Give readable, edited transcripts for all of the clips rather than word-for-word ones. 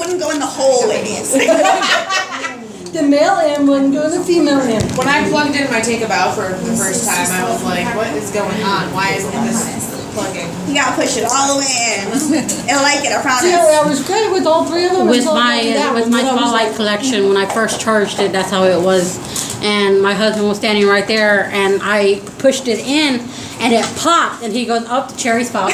wouldn't go in the hole, ladies. The male end wouldn't go in the female end. When I plugged in my Take a Bow for the first time, I was like, what is going on? Why isn't this plugging? You gotta push it all the way in. It'll like it, I promise. See, I was great with all three of them. With until I got to my that with one, my then I was Spotlight like, collection, when I first charged it, that's how it was. And my husband was standing right there, and I pushed it in, and it popped, and he goes, "Oh, the cherry spot."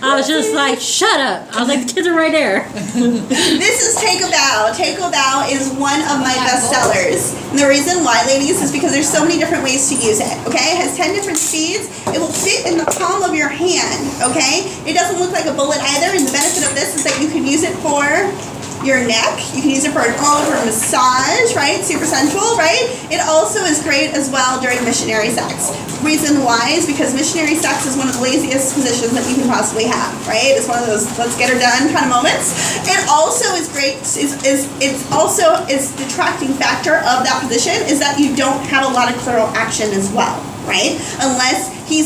I was just like, "Shut up!" I was like, "The kids are right there." This is Take a Bow. Take a Bow is one of my best sellers. And the reason why, ladies, is because there's so many different ways to use it, okay? It has 10 different speeds. It will fit in the palm of your hand, okay? It doesn't look like a bullet either, and the benefit of this is that you can use it for your neck. You can use it for an all-over massage, right? Super sensual, right? It also is great as well during missionary sex. Reason why is because missionary sex is one of the laziest positions that you can possibly have, right? It's one of those let's get her done kind of moments. It also is great. It's also the detracting factor of that position is that you don't have a lot of clitoral action as well, right? Unless he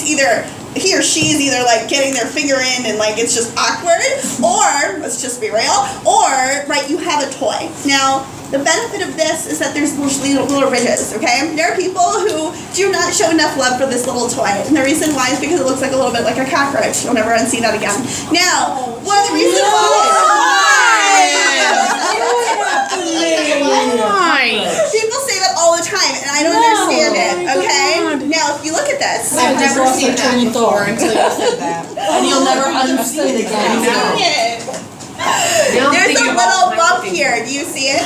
or she is either like getting their finger in and like it's just awkward, or let's just be real, or right, you have a toy. Now, the benefit of this is that there's little ridges, okay? There are people who do not show enough love for this little toy, and the reason why is because it looks like a little bit like a cockroach. You'll never unsee that again. Now, one of the reasons people say that all the time, and I don't understand it, okay? Now, if you look at this, I've never seen that before until you said that. and you'll never unsee it again. There's a little bump here. Do you see it?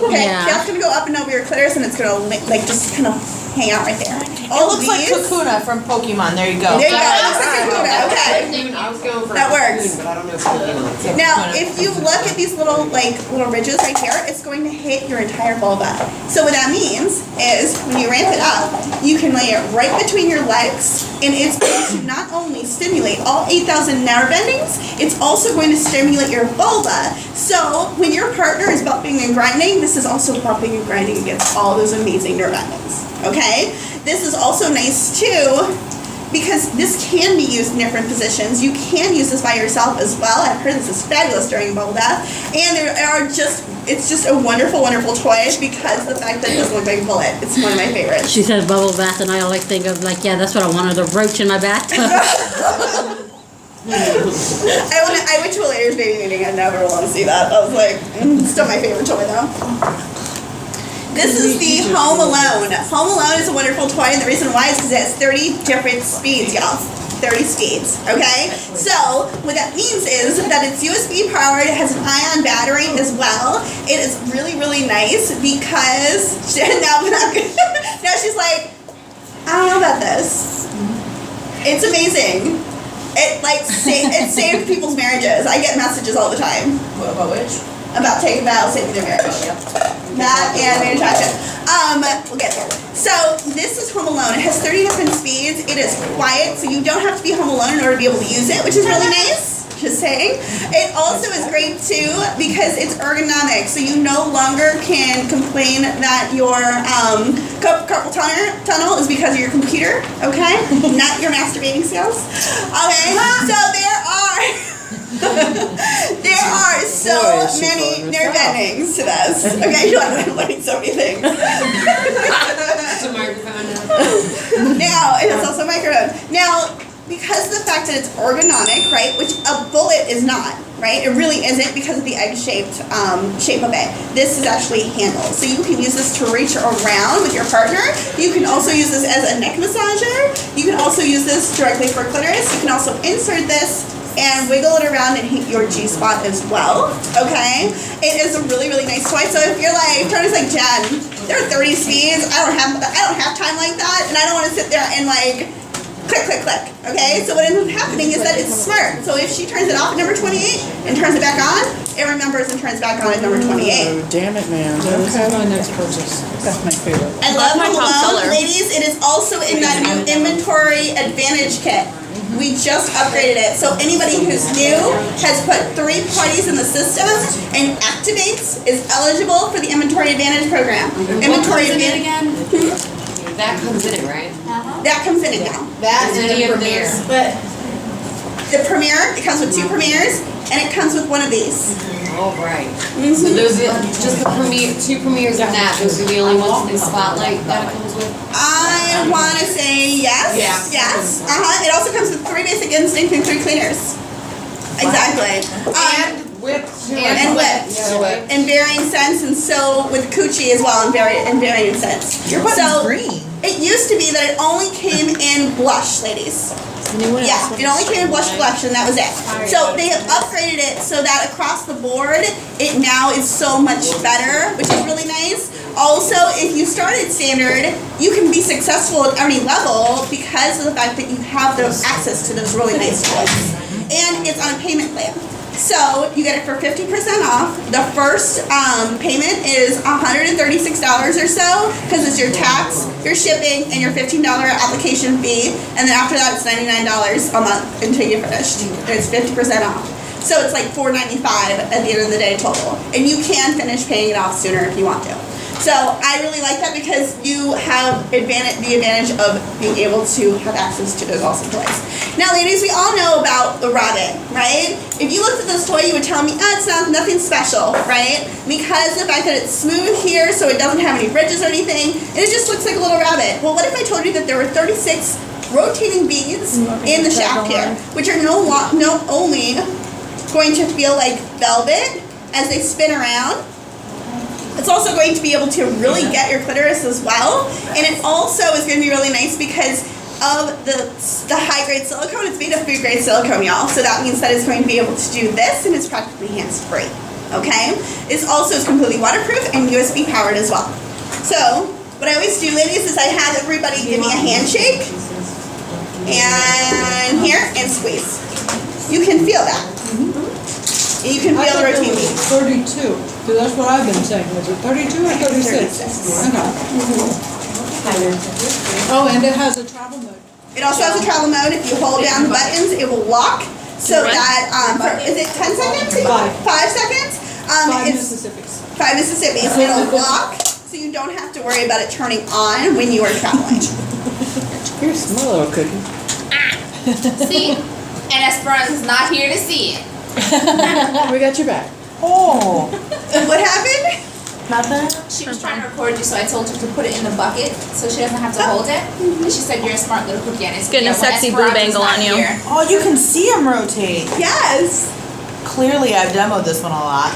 Okay, Yeah. that's gonna go up and over your clitoris, and it's gonna like just kind of hang out right there. All It looks like Kakuna from Pokemon. There you go. There you go. It looks like Kakuna. Okay. I was going for That works. but I don't know if Pokemon. Now, if you look at these little ridges right here, it's going to hit your entire vulva. So what that means is when you ramp it up, you can lay it right between your legs, and it's going to not only stimulate all 8,000 nerve endings, it's also going to stimulate your vulva. So when your partner is bumping and grinding, this is also bumping and grinding against all those amazing nerve endings. Okay? This is also nice too, because this can be used in different positions. You can use this by yourself as well. I've heard this is fabulous during bubble bath. And it's just a wonderful, wonderful toy because the fact that it doesn't look like a bullet. It's one of my favorites. She says bubble bath, and I always think of like, yeah, that's what I wanted, a roach in my bathtub. I went to a lady's baby meeting. I never want to see that. I was like, it's still my favorite toy though. This is the Home Alone. Home Alone is a wonderful toy, and the reason why is because it has 30 different speeds, y'all. 30 speeds, okay? So, what that means is that it's USB powered, it has an ion battery as well. It is really, really nice because, now she's like, I don't know about this. It's amazing. It saved people's marriages. I get messages all the time. What about which? About Take a Bow saving their marriage. That and marriage action. We'll get there. So this is Home Alone. It has 30 different speeds. It is quiet, so you don't have to be home alone in order to be able to use it, which is really nice. Just saying. It also is great too because it's ergonomic, so you no longer can complain that your carpal tunnel is because of your computer, okay? Not your masturbating skills. Okay, so there are so many nerve endings to this. Okay, you're like, I'm learning so many things. It's a microphone now. Now, it is also a microphone. Now, because of the fact that it's ergonomic, right, which a bullet is not, right? It really isn't because of the egg-shaped shape of it. This is actually a handle. So you can use this to reach around with your partner. You can also use this as a neck massager. You can also use this directly for clitoris. You can also insert this and wiggle it around and hit your G-spot as well, okay? It is a really, really nice toy. So if you're like, Tony's like, Jen, there are 30 speeds. I don't have time like that, and I don't want to sit there and like click, click, click, okay? So what ends up happening is that it's smart. So if she turns it off at number 28 and turns it back on, it remembers and turns back on at number 28. Oh, damn it, man. This is my next purchase. That's my favorite. I love Home Alone. Ladies, it is also in that new inventory advantage kit. We just upgraded it. So anybody who's new has put 3 parties in the system and activates is eligible for the inventory advantage program. Inventory advantage again? That comes in it, right? that comes in it now. That and any of this. But the Premier, it comes with 2 Premiers, and it comes with one of these. All right. So those are just the premier, 2 premieres and that. Those are the only ones in Spotlight that it comes with. I want to say yes. Yeah. Yes. It also comes with 3 Basic Instinct and 3 Cleaners. Exactly. And whip. And whip. In varying scents, and so with coochie as well in varying scents. Your button's So green. it used to be that it only came in blush, ladies. Yeah, it only came in blush collection, that was it. So they have upgraded it so that across the board, it now is so much better, which is really nice. Also, if you started standard, you can be successful at any level because of the fact that you have those access to those really nice toys. And it's on a payment plan. So you get it for 50% off. The first payment is $136 or so because it's your tax, your shipping, and your $15 application fee. And then after that, it's $99 a month until you're finished. And it's 50% off. So it's like $495 at the end of the day total. And you can finish paying it off sooner if you want to. So I really like that because you have the advantage of being able to have access to those awesome toys. Now, ladies, we all know about the rabbit, right? If you looked at this toy, you would tell me, it's nothing special, right? Because the fact that it's smooth here, so it doesn't have any ridges or anything, and it just looks like a little rabbit. Well, what if I told you that there were 36 rotating beads in the shaft here, which are not only going to feel like velvet as they spin around, it's also going to be able to really get your clitoris as well. And it also is going to be really nice because of the high-grade silicone. It's made of food-grade silicone, y'all. So that means that it's going to be able to do this, and it's practically hands-free, okay? It's also completely waterproof and USB powered as well. So what I always do, ladies, is I have everybody give me a handshake. And here, and squeeze. You can feel that. And you can feel the rotating beads. 32, so that's what I've been saying. Was it 32 or 36? 36. Okay. Oh, and it has a travel mode. It also has a travel mode. If you hold down the buttons, it will lock. So that, is it 10 seconds? 5 seconds? 5 It's Mississippi's. 5 Mississippi's. It'll lock, so you don't have to worry about it turning on when you are traveling. Here's my little cookie. See? And Esperanza's not here to see it. We got your back. Oh. What happened? Nothing? She was trying to record you, so I told her to put it in the bucket so she doesn't have to hold it. And she said, you're a smart little cookie. And it's Getting a sexy boob angle on you. Oh, you can see them rotate. Yes. Clearly, I've demoed this one a lot.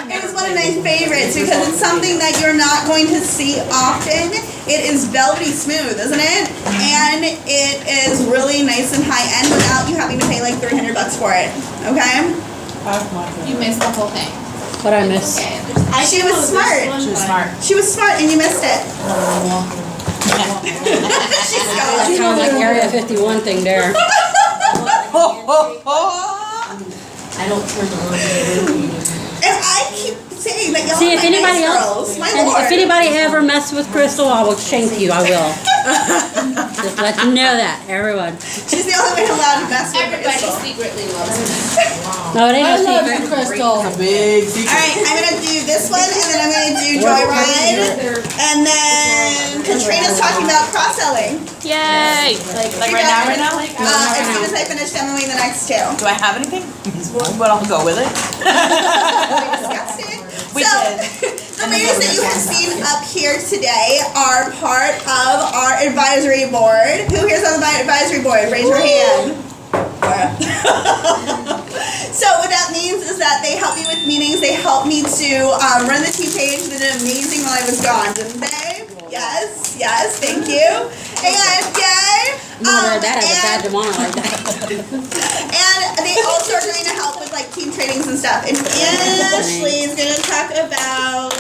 It was one of my favorites because it's something that you're not going to see often. It is velvety smooth, isn't it? And it is really nice and high end without you having to pay like $300 for it. Okay? That's my favorite. You missed the whole thing. What I miss? Okay. She was smart. She was smart. She was smart and you missed it. She's going. Kind of like Area 51 thing there. I don't turn on. And I keep saying that y'all See, are if my anybody nice else, girls. My and lord. if anybody ever messes with Crystal, I will shank you. I will. Just let you know that, everyone. She's the only one allowed to mess with Everybody Crystal. secretly loves me. No, it ain't I no love secret. you, Crystal. Big secret. Alright, I'm gonna do this one and then I'm gonna do Joyride. And then Katrina's talking about cross-selling. Yay! Like right now, right now? As soon as I finish demoing the next two. Do I have anything? But I'll go with it. We discussed it. We So, did. the ladies that you have seen up here today are part of our advisory board. Who here's on the advisory board? Raise your hand. So what that means is that they help me with meetings. They help me to run the team page. They did amazing while I was gone, didn't they? Yes, yes, thank you. And yay! Mother, that has a badge of honor like that. And they also are going to help with like team trainings and stuff. And Ashley is going to talk about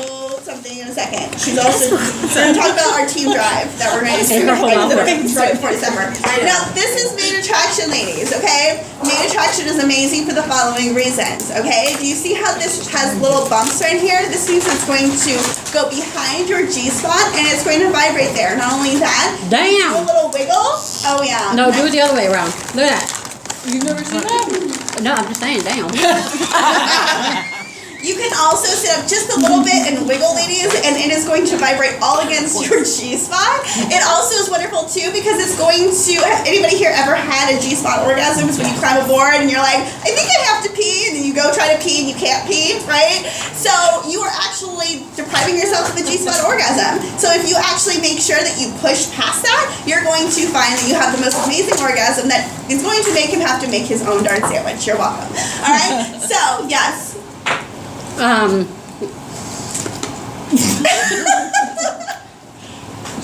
something in a second. She's also going to talk about our team drive that we're going to do before December. Now, this is Main Attraction, ladies, okay? Main Attraction is amazing for the following reasons, okay? Do you see how this has little bumps right here? This means it's going to go behind your G-spot and it's going to vibrate there. Not only that, Damn. do a little wiggle. Oh, yeah. No, do it the other way around. Look at that. You've never seen that? No, I'm just saying, damn. You can also sit up just a little bit and wiggle, ladies, and it is going to vibrate all against your G-spot. It also is wonderful too because it's going to. Anybody here ever had a G-spot orgasms when you climb a board and you're like, I think I have to pee, and then you go try to pee and you can't pee, right? So you are actually depriving yourself of a G-spot orgasm. So if you actually make sure that you push past that, you're going to find that you have the most amazing orgasm that is going to make him have to make his own darn sandwich. You're welcome. All right. So yes.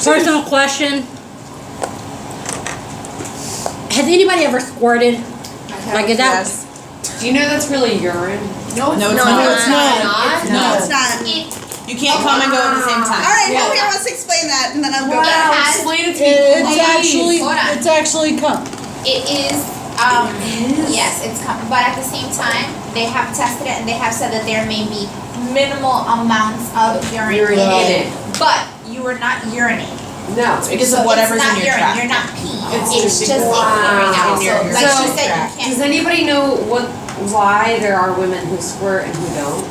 Personal question. Has anybody ever squirted? Like, is that? Yes. Do you know that's really urine? No, it's No, not. it's not. No, it's not. You can't come and go at the same time. All right. Who here wants to explain that, and then I'll go Wow, back. explain it to me, please. It's actually cum. It is, yes, it's coming, but at the same time, they have tested it and they have said that there may be minimal amounts of urine in it. But you are not urinating. No. It's because of whatever's it's not in your urine. tract. You're not peeing. It's It's just just figuring out. in your So, like So, she said, you Does can't. anybody know why there are women who squirt and who don't?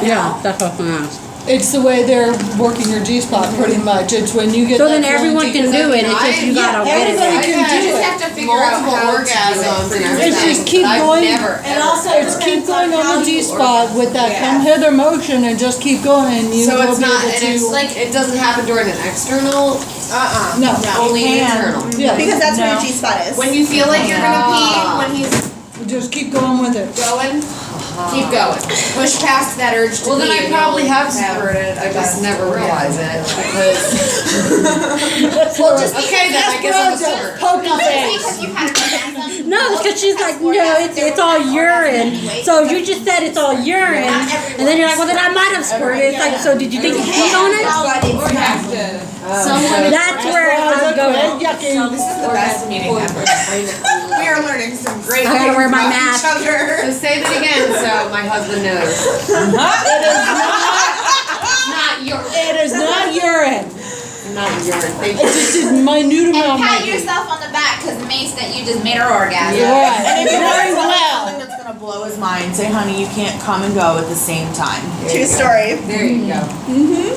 Yeah, that's what I'm gonna ask. It's the way they're working your G-spot pretty much. It's when you get So that then everyone feeling can do it. It's just you gotta get it everybody there. can do You just it. have to figure out how to do it. It's just keep I've going. never, And ever. also, it's keep going on the G-spot with that come hither motion and just keep going and you So will it's be not, able and it's to. like, it doesn't happen during an external, No, only an internal. yeah, Because that's where No. your G-spot is. When you feel like you're gonna pee, when he's just keep going with it. going, keep going. Push past that urge to Well, then pee. I and probably you'll have squirted, I just never realize it, because, Well, just okay, then I guess I'm a squirter. Poker face. because you've had an orgasm. No, it's because she's like, no, it's all urine. So you just said it's all urine, and then you're like, well, then I might have squirted. It's like, so did you think you peed on it? Or you have to. That's where I'm going. Yucky. This is the best meeting ever. We are learning some great I gotta things wear my about mask. each other. So say that again, so my husband knows. Not your, It is not urine. not urine, thank It's you. just a minute And amount. pat yourself on the back because it means that you just made her orgasm. You're right. And if you're Very something well. that's gonna blow his mind, say, honey, you can't come and go at the same time. True story. There you go.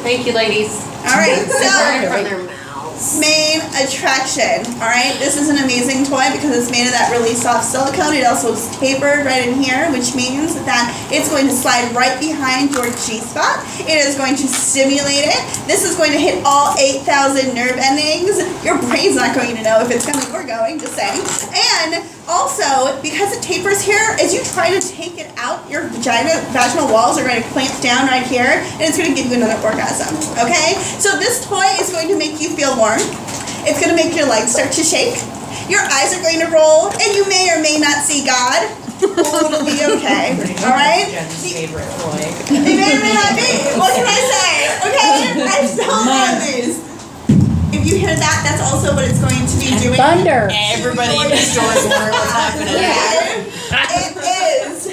Thank you, ladies. All right. Burn So. from their mouths. Main attraction. All right, this is an amazing toy because it's made of that really soft silicone. It also is tapered right in here, which means that it's going to slide right behind your G-spot. It is going to stimulate it. This is going to hit all 8,000 nerve endings. Your brain's not going to know if it's coming or going, just saying. And also, because it tapers here, as you try to take it out, your vaginal walls are going to clamp down right here, and it's going to give you another orgasm. Okay? So this toy is going to make you feel warm. It's going to make your legs start to shake. Your eyes are going to roll, and you may or may not see God. It'll be okay. All right? Jen's favorite toy. It may or may not be. What can I say? Okay? I still love these. If you hear that, that's also what it's going to be doing. Thunder. Everybody in the store is wondering what's happening. It is.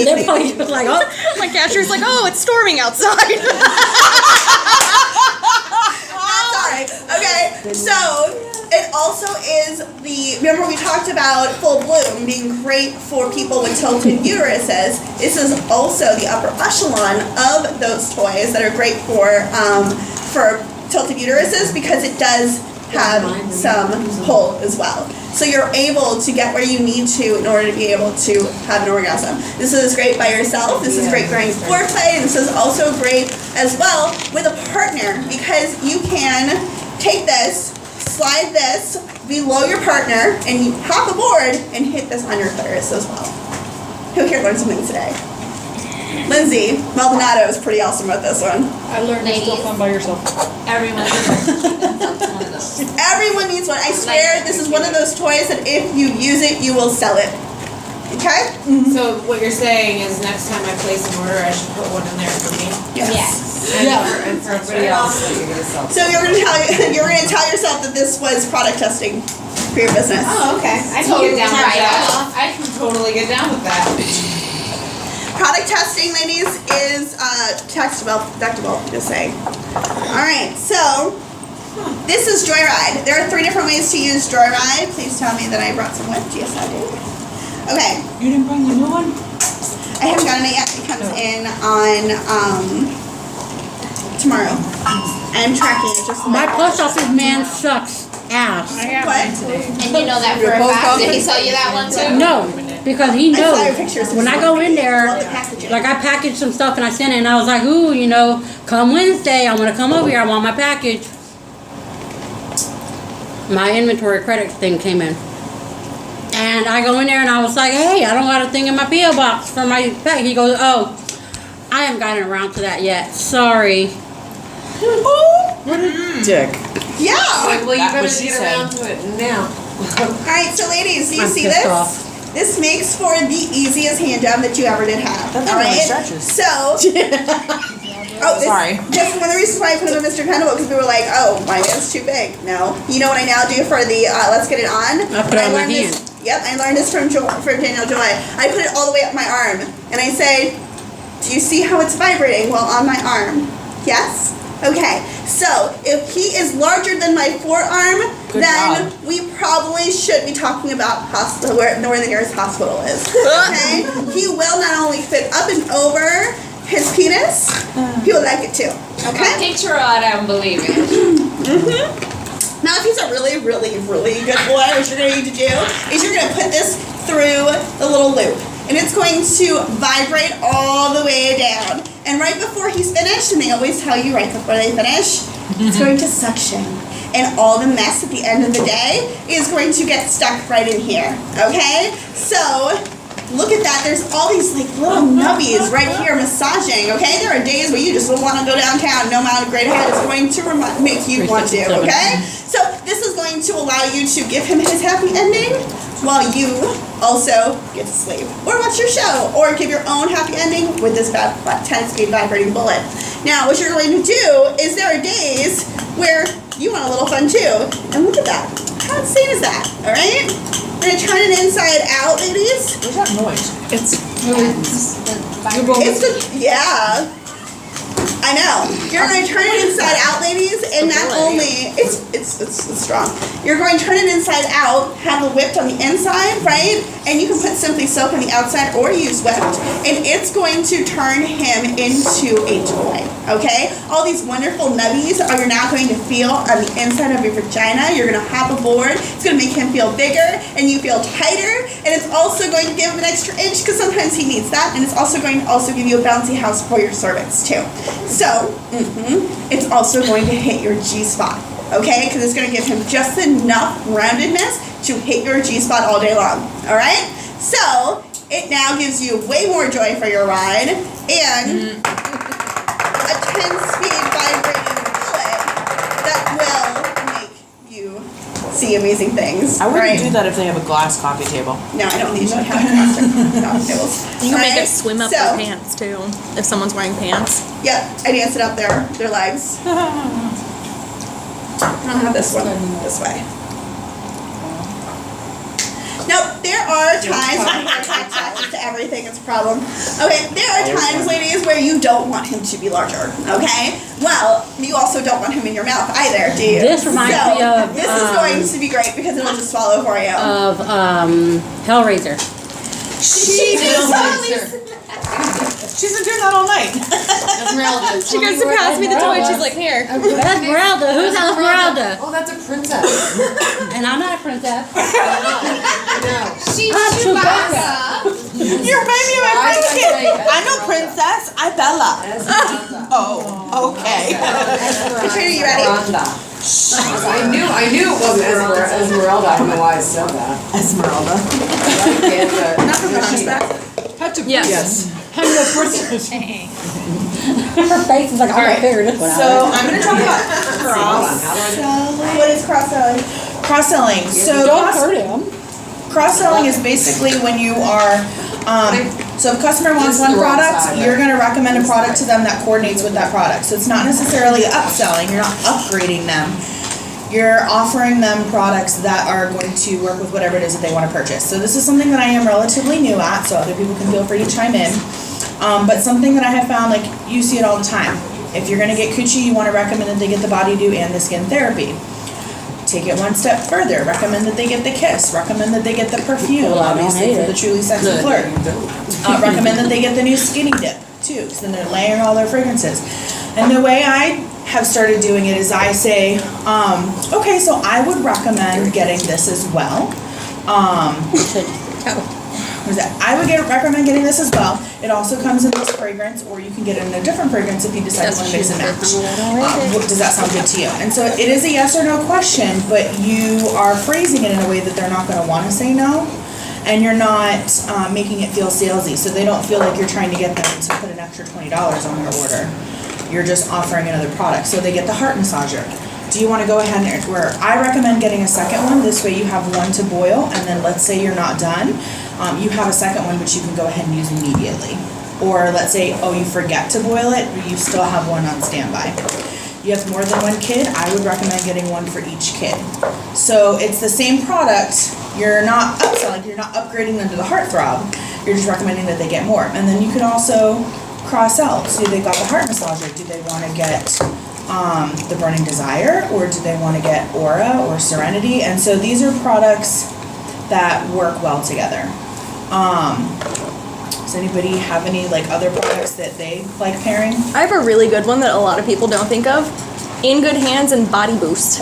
They're probably just like, oh, My cashier's like, oh, it's storming outside. That's alright. Okay, so it also is remember we talked about Full Bloom being great for people with tilted uteruses. This is also the upper echelon of those toys that are great for tilted uteruses because it does have some pull as well. So you're able to get where you need to in order to be able to have an orgasm. This is great by yourself. This is great during foreplay. This is also great as well with a partner because you can take this, slide this below your partner, and you hop aboard and hit this on your clitoris as well. Who here learned something today? Lindsay Maldonado is pretty awesome with this one. I learned it's still fun by yourself. Everyone. Everyone needs one. I swear this is one of those toys that if you use it, you will sell it. Okay? So what you're saying is next time I place an order, I should put one in there for me? Yes. And for everybody else that you're gonna sell. So you're gonna tell yourself that this was product testing for your business. Oh, okay. I can Totally get down with right that. off. I can totally get down with that. Product testing, ladies, is tax-deductible, just saying. Alright, so this is Joyride. There are 3 different ways to use Joyride. Please tell me that I brought some with. Yes, I did. Okay. You didn't bring the new one? I haven't gotten it yet. It comes in on tomorrow. I'm tracking it just. My post office man sucks ass. What? And you know that for a fact. Did he tell you that one too? No, because he I saw your knows. pictures. When I go in there, Love the packaging. like I packaged some stuff and I sent it and I was like, ooh, you know, come Wednesday, I'm gonna come over here, I want my package. My inventory credit thing came in. And I go in there and I was like, hey, I don't got a thing in my P.O. box for my pack. He goes, oh, I haven't gotten around to that yet. Sorry. Dick. Yeah. Well, you That better was she get said. around to it now. All right, so ladies, do you I'm see pissed this? off. This makes for the easiest hand job that you ever did have. That thing all really right. stretches. So. Oh, Sorry. That's one of the reasons why I put it on Mr. Pendleton, because we were like, oh, my hand's too big. No. You know what I now do for the Let's Get It On? I put it on my learned hand. this. Yep, I learned this from Daniel Joy. I put it all the way up my arm, and I say, do you see how it's vibrating while on my arm? Yes? Okay, so if he is larger than my forearm, Good then job. we probably should be talking about hospital, where the nearest hospital is. Okay? He will not only fit up and over his penis, he will like it too. Okay? Picture it, I don't believe it. Now, if he's a really, really, really good boy, what you're going to need to do is you're going to put this through the little loop. And it's going to vibrate all the way down. And right before he's finished, and they always tell you right before they finish, it's going to suction. And all the mess at the end of the day is going to get stuck right in here. Okay? So, look at that. There's all these like little nubbies right here massaging. Okay? There are days where you just don't want to go downtown. No amount of great head is going to make you want to. Okay? So, this is going to allow you to give him his happy ending while you also get to sleep. Or watch your show. Or give your own happy ending with this 10-speed vibrating bullet. Now, what you're going to do is there are days where you want a little fun too. And look at that. How insane is that? Alright? We're going to turn it inside out, ladies. What's that noise? It's the, yeah. I know. You're going to turn it inside out, ladies, and not only it's strong. You're going to turn it inside out, have it whipped on the inside, right? And you can put Simply Soak on the outside or use whipped, and it's going to turn him into a toy. Okay? All these wonderful nubbies are you're now going to feel on the inside of your vagina. You're going to hop aboard. It's going to make him feel bigger, and you feel tighter, and it's also going to give him an extra inch because sometimes he needs that, and it's also going to give you a bouncy house for your cervix too. So, it's also going to hit your G-spot, okay? Because it's going to give him just enough roundedness to hit your G-spot all day long, all right? So, it now gives you way more joy for your ride and a 10-speed vibrating bullet that will make you see amazing things. I wouldn't right? do that if they have a glass coffee table. No, I don't usually have plastic coffee tables. You can make Alright? it swim up So, their pants too, if someone's wearing pants. Yep, I dance it up their legs. I'll have this one this way. Nope, there are times when I attach to everything, it's a problem. Okay, there are times, ladies, where you don't want him to be larger, okay? Well, you also don't want him in your mouth either, do you? This reminds me of, This is going to be great because it'll just swallow for you. Of Hellraiser. She just totally... She's been doing that all night. Esmeralda. She goes to pass me the toy, she's like, here. Esmeralda. Who's Esmeralda? Oh, that's a princess. And I'm not a princess. No. She's I'm Chewbacca. You're baby my blanket. I'm no princess. I'm Bella. Esmeralda. Oh, okay. Katrina, you ready? I knew it wasn't Esmeralda. I don't know why I said that. Esmeralda. Not from Yes. I'm no princess. Her face is like, I'm gonna figure this one out. So I'm going to talk about What is cross-selling? cross-selling. So Don't hurt him. cross-selling is basically when you are, so if a customer wants This is one the wrong product, side, you're going to recommend a product to them that coordinates with that product. So it's not necessarily upselling, you're not upgrading them. You're offering them products that are going to work with whatever it is that they want to purchase. So this is something that I am relatively new at, so other people can feel free to chime in. But something that I have found, like, you see it all the time. If you're going to get coochie, you want to recommend that they get the body dew and the skin therapy. take it one step further. Recommend that they get the kiss. Recommend that they get the perfume, Well, I don't obviously, hate for it. the truly sexy flirt. Recommend that they get the new skinny dip, too, because then they're layering all their fragrances. And the way I have started doing it is I say, okay, so I would recommend getting this as well. What is that? I would recommend getting this as well. It also comes in this fragrance, or you can get it in a different fragrance if you decide to want to mix and match. Does that sound good to you? And so it is a yes or no question, but you are phrasing it in a way that they're not going to want to say no, and you're not making it feel salesy, so they don't feel like you're trying to get them to put an extra $20 on their order. You're just offering another product. So they get the heart massager. Do you want to go ahead and, where I recommend getting a second one, this way you have one to boil, and then let's say you're not done, you have a second one which you can go ahead and use immediately. Or let's say, oh, you forget to boil it, but you still have one on standby. You have more than one kid, I would recommend getting one for each kid. So it's the same product, you're not upselling, you're not upgrading them to the heartthrob, you're just recommending that they get more. And then you could also cross out, so they got the heart massager, do they want to get the burning desire, or do they want to get aura or serenity? And so these are products that work well together. Does anybody have any like other products that they like pairing? I have a really good one that a lot of people don't think of. In Good Hands and Body Boost.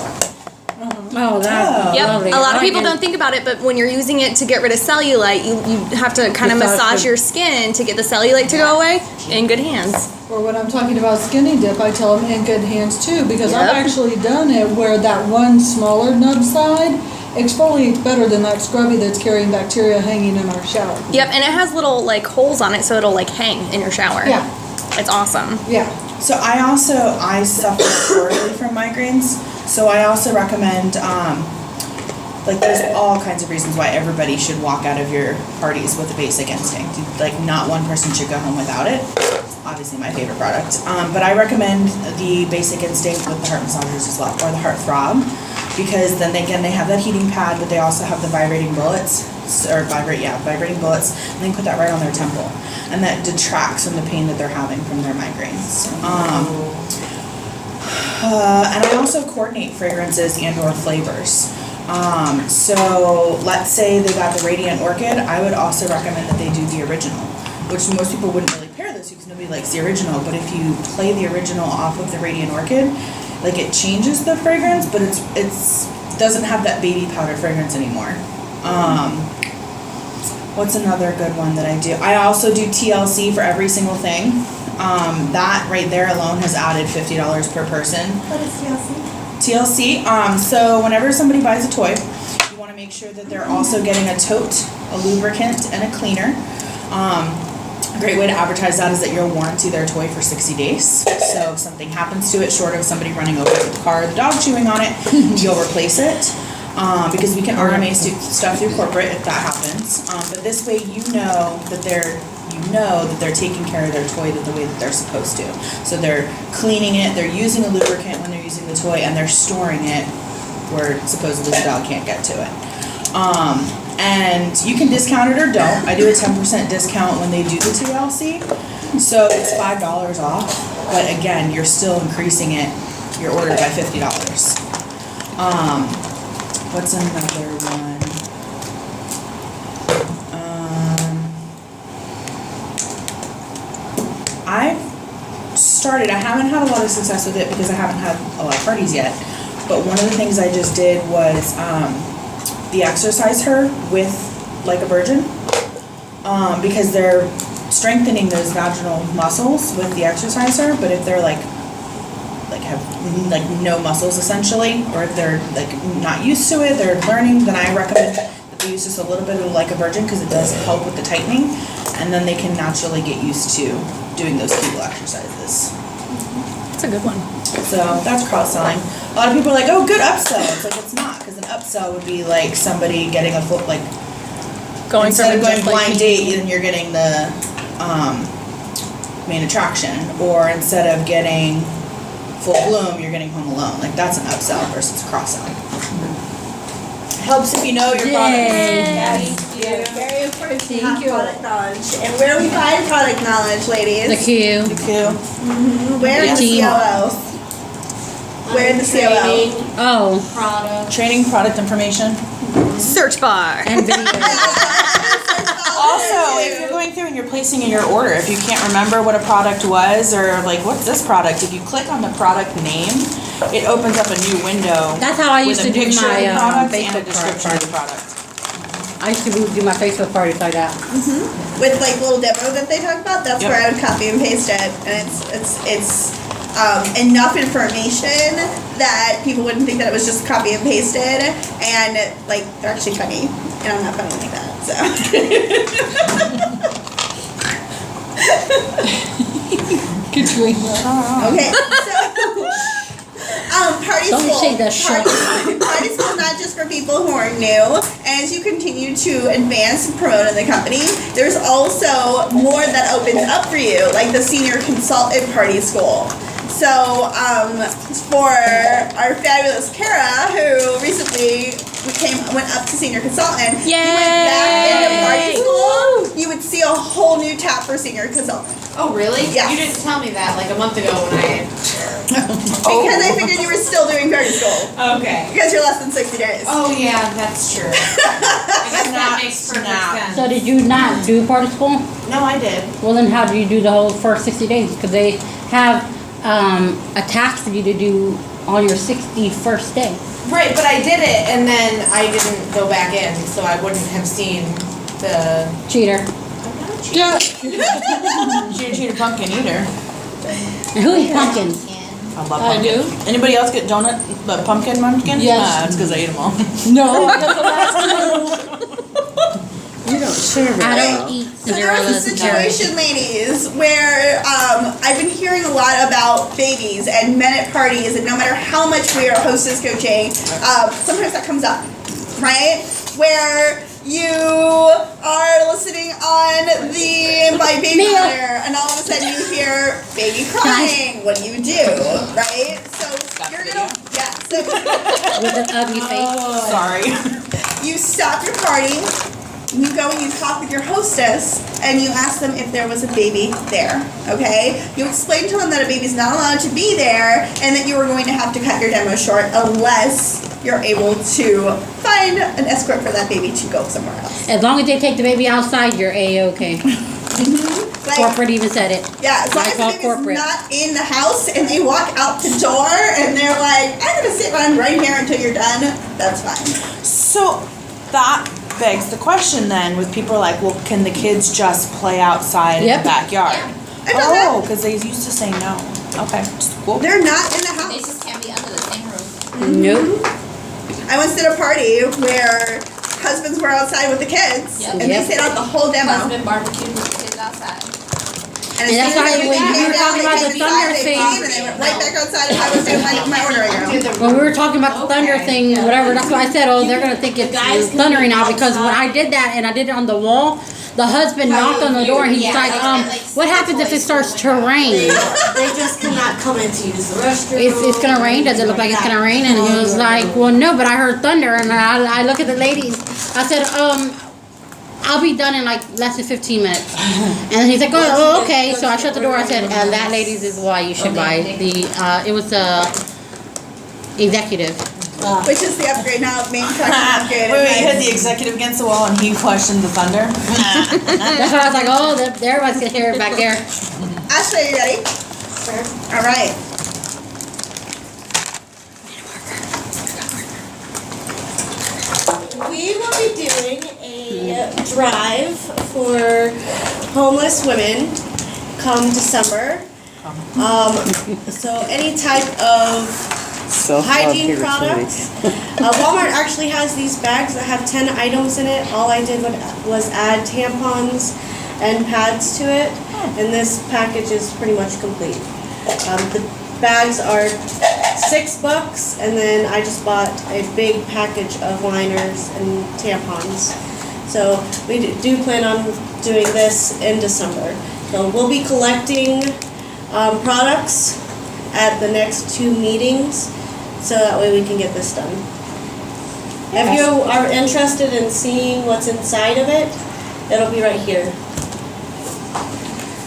Oh, that's Yep. lovely. A lot of I people like don't think about it, but when you're using it to get rid of cellulite, you have to kind of massage your skin to get the cellulite to go away. In Good Hands. Or when I'm talking about skinny dip, I tell them in good hands too, because I've Yep. actually done it where that one smaller nub side exfoliates better than that scrubby that's carrying bacteria hanging in our shower. Yep, and it has little like holes on it, so it'll like hang in your shower. Yeah. It's awesome. Yeah. So I suffer horribly from migraines, so I also recommend, like there's all kinds of reasons why everybody should walk out of your parties with a Basic Instinct. Like not one person should go home without it. It's obviously my favorite product. But I recommend the Basic Instinct with the heart massagers as well, or the heart throb, because then they have that heating pad, but they also have the vibrating bullets, vibrating bullets, and they put that right on their temple. And that detracts from the pain that they're having from their migraines. And I also coordinate fragrances and or flavors. So let's say they got the Radiant Orchid, I would also recommend that they do the original, which most people wouldn't really pair those two because nobody likes the original, but if you play the original off of the Radiant Orchid, like it changes the fragrance, but it's doesn't have that baby powder fragrance anymore. What's another good one that I do? I also do TLC for every single thing. That right there alone has added $50 per person. What is TLC? TLC, so whenever somebody buys a toy, you want to make sure that they're also getting a tote, a lubricant, and a cleaner. A great way to advertise that is that you'll warranty their toy for 60 days. So if something happens to it, short of somebody running over with the car or the dog chewing on it, you'll replace it. Because we can RMA stuff through corporate if that happens. But this way you know that they're taking care of their toy the way that they're supposed to. So they're cleaning it, they're using a lubricant when they're using the toy, and they're storing it where supposedly the dog can't get to it. And you can discount it or don't. I do a 10% discount when they do the TLC. So it's $5 off, but again, you're still increasing your order by $50. What's another one? I haven't had a lot of success with it because I haven't had a lot of parties yet, but one of the things I just did was the Exercise Her with Like a Virgin, because they're strengthening those vaginal muscles with the Exercise Her, but if they're have no muscles essentially, or if they're not used to it, they're learning, then I recommend that they use just a little bit of Like a Virgin because it does help with the tightening, and then they can naturally get used to doing those Kegel exercises. It's a good one. So that's cross-selling. A lot of people are like, oh, good upsell. It's like, it's not, because an upsell would be like somebody getting a full, Going instead of from going blind date, then you're getting the main attraction, or instead of getting Full Bloom, you're getting Home Alone. Like that's an upsell versus cross-selling. Helps if you know your product. Yes, very important to have product knowledge. And where do we find product knowledge, ladies? The Q. The Q. Where in the Team. CLO? Where in the COO? Training, Oh, product. Training, product information. Search bar. and video. Also, if you're going through and you're placing in your order, if you can't remember what a product was or like, what's this product? If you click on the product name, it opens up a new window. That's how I used with a to do picture of my the product and a Facebook description of the product. I used to do my Facebook parties like that. With like little demo that they talk about, that's Yep. where I would copy and paste it, and it's enough information that people wouldn't think that it was just copy and pasted, and like they're actually funny, and I'm not funny like that, so. Katrina. Okay, so party Don't school. say that Party school is not just for people who are new. As you continue to advance and promote in the company, there's also more that opens up for you, like the senior consultant party school. So for our fabulous Kara, who recently went up to senior consultant, you went back into party school, you would see a whole new tab for senior consultant. Oh, really? Yes. You didn't tell me that like a month ago when I. Because I figured you were still doing party school. Okay. Because you're less than 60 days. Oh yeah, that's true. I guess that makes perfect sense. So did you not do party school? No, I did. Well, then how do you do the whole first 60 days? Because they have a task for you to do on your 61st day. Right, but I did it and then I didn't go back in, so I wouldn't have seen the. Cheater. Yeah. Cheater pumpkin eater. And who eats pumpkins? I love I pumpkin. do. Anybody else get donut, pumpkin munchkin? Yes. It's because I ate them all. No, I got the last You don't share I very don't well. eat So there was a Cinderella's cherries. situation, ladies, where I've been hearing a lot about babies and men at parties, and no matter how much we are hostess coaching, sometimes that comes up, right? Where you are listening on the My Baby Mia. Monitor, and all of a sudden you hear baby crying. What do? Right? So you're gonna, so With an ugly face. Sorry. you stop your party, you go and you talk with your hostess, and you ask them if there was a baby there, okay? You explain to them that a baby's not allowed to be there, and that you are going to have to cut your demo short unless you're able to find an escort for that baby to go somewhere else. As long as they take the baby outside, you're A-okay. Like, Corporate even said it. yeah, as long I as the call baby's corporate. not in the house and they walk out the door and they're like, I'm gonna sit around right here until you're done, that's fine. So that begs the question then with people like, well, can the kids just play outside in Yep. the backyard? I've done that. Oh, because they used to say no. Okay, cool. They're not in the They house. just can't be under the same roof. Nope. I once did a party where husbands were outside with the kids, Yep. and they Yep. stayed out the whole demo. Husband barbecued with the kids outside. And And that's why when you were talking about the thunder they thing- came and they went right back outside and I was doing my ordering room. When we were talking about the thunder thing, whatever, that's why I said, oh, they're gonna think it's thundering now, because when I did that and I did it on the wall, the husband knocked on the door and he's like, what happens if it starts to rain? They just cannot come in to use the restroom. It's gonna rain? Does it look like it's gonna rain? And he was like, well, no, but I heard thunder. And I look at the ladies. I said, I'll be done in like less than 15 minutes. And he's like, oh, okay. So I shut the door. I said, and that, ladies, is why you should buy the, it was executive. Which is the upgrade now, manufacturing upgrade. Wait, you hit the executive against the wall and he questioned the thunder? That's why I was like, oh, everybody's gonna hear it back there. Ashley, are you ready? Sure. All right. We will be doing a drive for homeless women come December. So any type of hygiene products. Walmart actually has these bags that have 10 items in it. All I did was add tampons and pads to it, and this package is pretty much complete. The bags are $6, and then I just bought a big package of liners and tampons. So we do plan on doing this in December. So we'll be collecting products at the next 2 meetings, so that way we can get this done. If you are interested in seeing what's inside of it, it'll be right here.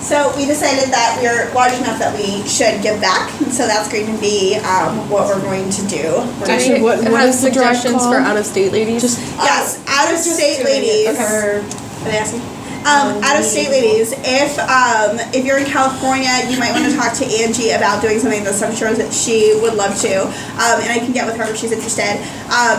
So we decided that we're large enough that we should give back, and so that's going to be what we're going to do. Actually, what have is the drive suggestions for called? out-of-state ladies? Yes, out-of-state ladies. Are they asking? Out-of-state ladies, if you're in California, you might want to talk to Angie about doing something that I'm sure that she would love to, and I can get with her if she's interested.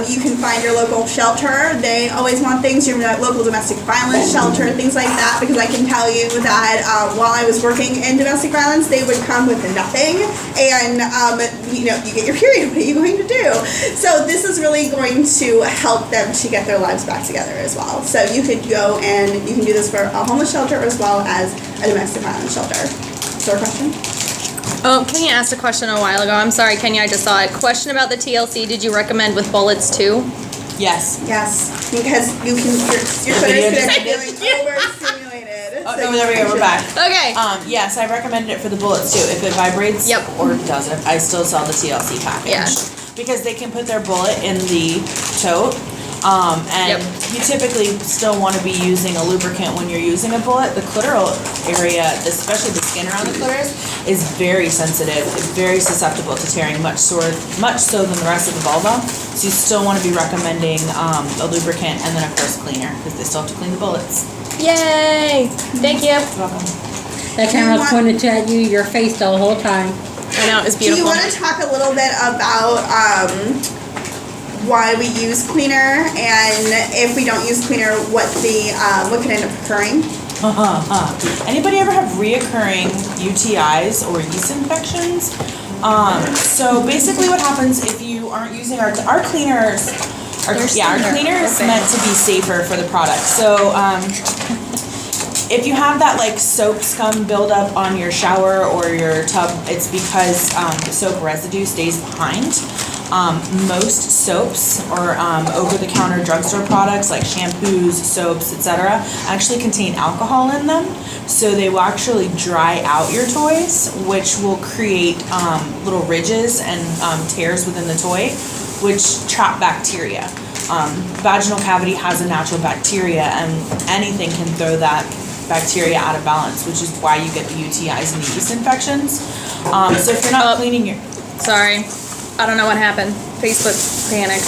You can find your local shelter. They always want things, your local domestic violence shelter, things like that, because I can tell you that while I was working in domestic violence, they would come with nothing, and you get your period, what are you going to do? So this is really going to help them to get their lives back together as well. So you could go and you can do this for a homeless shelter as well as a domestic violence shelter. Is there a question? Oh, Kenya asked a question a while ago. I'm sorry, Kenya, I just saw it. Question about the TLC. Did you recommend with bullets too? Yes. Yes, because your clitoris could end up feeling overstimulated. Oh, no, there we go. We're back. Okay. Yes, I recommended it for the bullets too. If it vibrates Yep. or doesn't, I still sell the TLC package. Yeah. Because they can put their bullet in the tote. And Yep. you typically still want to be using a lubricant when you're using a bullet. The clitoral area, especially the skin around the clitoris, is very sensitive, very susceptible to tearing, much so than the rest of the vulva. So you still want to be recommending a lubricant and then of course cleaner, because they still have to clean the bullets. Yay! Thank you. You're welcome. That camera was pointed at you, your face the whole time. I know, it's Do you beautiful. want to talk a little bit about why we use cleaner, and if we don't use cleaner, what could end up occurring? Anybody ever have reoccurring UTIs or yeast infections? So basically what happens if you aren't using our cleaners, our cleaner is meant to be safer for the product. So if you have that like soap scum buildup on your shower or your tub, it's because the soap residue stays behind. Most soaps or over-the-counter drugstore products like shampoos, soaps, etc. actually contain alcohol in them. So they will actually dry out your toys, which will create little ridges and tears within the toy, which trap bacteria. Vaginal cavity has a natural bacteria, and anything can throw that bacteria out of balance, which is why you get the UTIs and the yeast infections. So if you're not cleaning your... Sorry. I don't know what happened. Facebook panicked.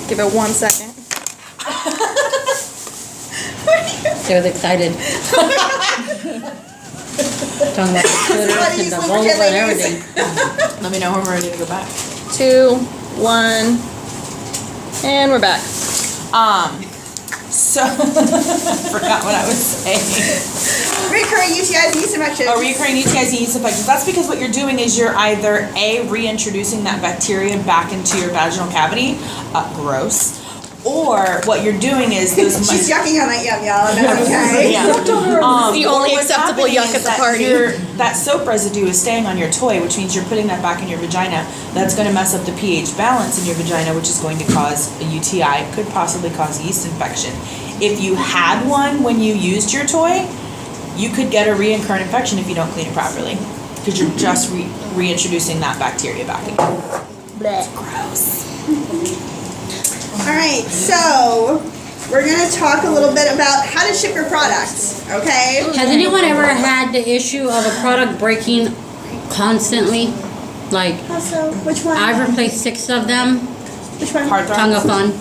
Give it 1 second. They was excited. Talking about the clitoris and the vulva and everything. Let me know when we're ready to go back. 2, 1, and we're back. So forgot what I was saying. Recurring UTIs and yeast infections. Oh, recurring UTIs and yeast infections. That's because what you're doing is you're either reintroducing that bacteria back into your vaginal cavity, gross, or what you're doing is those. She's yucking on that yum, y'all. And that's okay. Yeah. The only what's acceptable happening yuck is at the that party. That soap residue is staying on your toy, which means you're putting that back in your vagina. That's going to mess up the pH balance in your vagina, which is going to cause a UTI. Could possibly cause yeast infection. If you had one when you used your toy, you could get a recurrent infection if you don't clean it properly, because you're just reintroducing that bacteria back in. Blech. Gross. All right, so we're gonna talk a little bit about how to ship your products. Okay. Has anyone ever had the issue of a product breaking constantly? Like, Also, which one? I've replaced 6 of them. Which one? Heartthrob. Tongue of Fun.